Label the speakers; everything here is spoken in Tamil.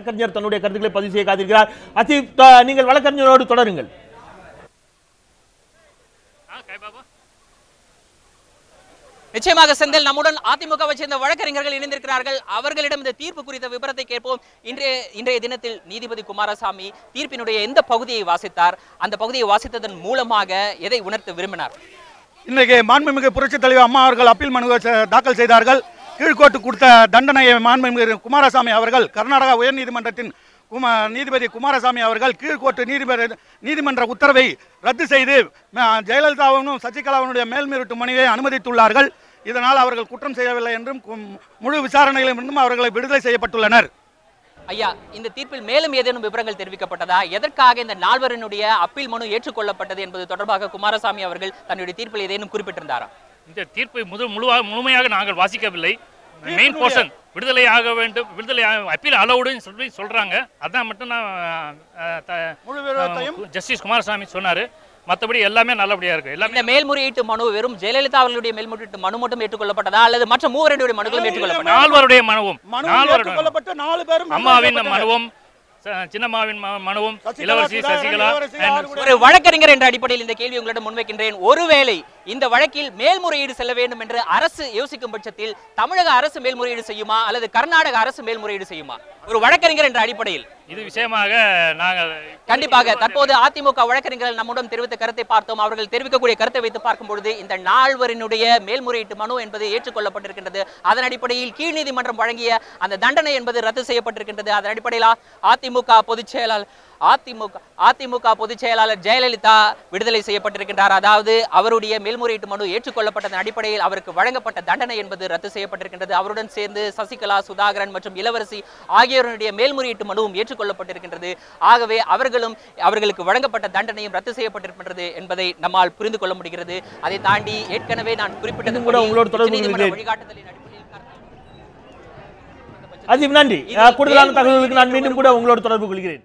Speaker 1: வழக்கறிஞர் தன்னுடைய கருத்துக்களை பதிவு செய்ய காத்திருக்கிறார். அசீப், நீங்கள் வழக்கறிஞரோடு தொடருங்கள்.
Speaker 2: நிச்சயமாக செந்தில், நம்முடன் அதிமுகவை சேர்ந்த வழக்கறிஞர்கள் இணைந்திருக்கிறார்கள். அவர்களிடம் இந்த தீர்ப்பு குறித்த விபரத்தை கேட்போம். இன்றைய தினத்தில் நீதிபதி குமாரசாமி தீர்ப்பினுடைய எந்த பகுதியை வாசித்தார், அந்த பகுதியை வாசித்ததன் மூலமாக எதை உணர்த்த விரும்பினார்?
Speaker 3: இன்றைக்கு மாண்புமிகு புரட்சித் தலைவர் அம்மா அவர்கள் அப்பீல் மனு தாக்கல் செய்தார்கள். கீழ்கோர்ட்டு கொடுத்த தண்டனையை மாண்புமிகு குமாரசாமி அவர்கள், கர்நாடகா உயர்நீதிமன்றத்தின் நீதிபதி குமாரசாமி அவர்கள் கீழ்கோர்ட்டு நீதிமன்ற உத்தரவை ரத்து செய்து ஜெயலலிதாவும் சசிகலாவினுடைய மேல்முறையீட்டு மனுவை அனுமதித்துள்ளார்கள். இதனால் அவர்கள் குற்றம் செய்யவில்லை என்றும் முழு விசாரணைகளிலும் அவர்களை விடுதலை செய்யப்பட்டுள்ளனர்.
Speaker 2: ஐயா, இந்த தீர்ப்பில் மேலும் ஏதேனும் விவரங்கள் தெரிவிக்கப்பட்டதா? எதற்காக இந்த நால்வரினுடைய அப்பீல் மனு ஏற்றுக்கொள்ளப்பட்டது என்பது தொடர்பாக குமாரசாமி அவர்கள் தன்னுடைய தீர்ப்பில் ஏதேனும் குறிப்பிட்டிருந்தாரா?
Speaker 4: இந்த தீர்ப்பை முழுமையாக நாங்கள் வாசிக்கவில்லை. மெயின் போர்ஷன் விடுதலை ஆக வேண்டும், விடுதலை அப்பீல் அலவுடுன்னு சொல்லி சொல்றாங்க. அதான் மட்டும் நான் ஜஸ்டிஸ் குமாரசாமி சொன்னாரு. மற்றபடி எல்லாமே நல்லபடியா இருக்கு. எல்லாமே
Speaker 2: மேல்முறையீட்டு மனு வெறும் ஜெயலலிதா அவர்களுடைய மேல்முறையீட்டு மனு மட்டும் ஏற்றுக்கொள்ளப்பட்டதா அல்லது மற்ற மூவருடைய மனுக்களும் ஏற்றுக்கொள்ளப்பட்டதா?
Speaker 4: நால்வருடைய மனுவும், அம்மாவின் மனுவும், சின்னம்மாவின் மனுவும், இளவரசி சசிகலா.
Speaker 2: ஒரு வழக்கறிஞர் என்ற அடிப்படையில் இந்த கேள்வி உங்களிடம் முன்வைக்கின்றேன். ஒருவேளை இந்த வழக்கில் மேல்முறையீடு செல்ல வேண்டும் என்று அரசு யோசிக்கும் பட்சத்தில் தமிழக அரசு மேல்முறையீடு செய்யுமா அல்லது கர்நாடக அரசு மேல்முறையீடு செய்யுமா? ஒரு வழக்கறிஞர் என்ற அடிப்படையில்
Speaker 4: இது விஷயமாக நாங்கள்
Speaker 2: கண்டிப்பாக தற்போது அதிமுக வழக்கறிஞர்கள் நம்முடன் தெரிவித்த கருத்தை பார்த்தோம். அவர்கள் தெரிவிக்கக்கூடிய கருத்தை வைத்து பார்க்கும்பொழுது இந்த நால்வரினுடைய மேல்முறையீட்டு மனு என்பது ஏற்றுக்கொள்ளப்பட்டிருக்கின்றது. அதன் அடிப்படையில் கீழ் நீதிமன்றம் வழங்கிய அந்த தண்டனை என்பது ரத்து செய்யப்பட்டிருக்கின்றது. அதன் அடிப்படையில் அதிமுக பொதுச் செயலாளர் ஜெயலலிதா விடுதலை செய்யப்பட்டிருக்கின்றார். அதாவது அவருடைய மேல்முறையீட்டு மனு ஏற்றுக்கொள்ளப்பட்டதன் அடிப்படையில் அவருக்கு வழங்கப்பட்ட தண்டனை என்பது ரத்து செய்யப்பட்டிருக்கின்றது. அவருடன் சேர்ந்து சசிகலா, சுதாகரன் மற்றும் இளவரசி ஆகியோருடைய மேல்முறையீட்டு மனுவும் ஏற்றுக்கொள்ளப்பட்டிருக்கின்றது. ஆகவே அவர்களுக்கு வழங்கப்பட்ட தண்டனையும் ரத்து செய்யப்பட்டிருக்கின்றது என்பதை நம்மால் புரிந்து கொள்ள முடிகிறது. அதை தாண்டி ஏற்கனவே நான் குறிப்பிட்டது கூட வழிகாட்டுதலின் அடிப்படையில்
Speaker 1: நன்றி. கூடுதலான தகவல்களுக்கு நான் மீண்டும் கூட உங்களோடு தொடர்பு கொள்கிறேன்.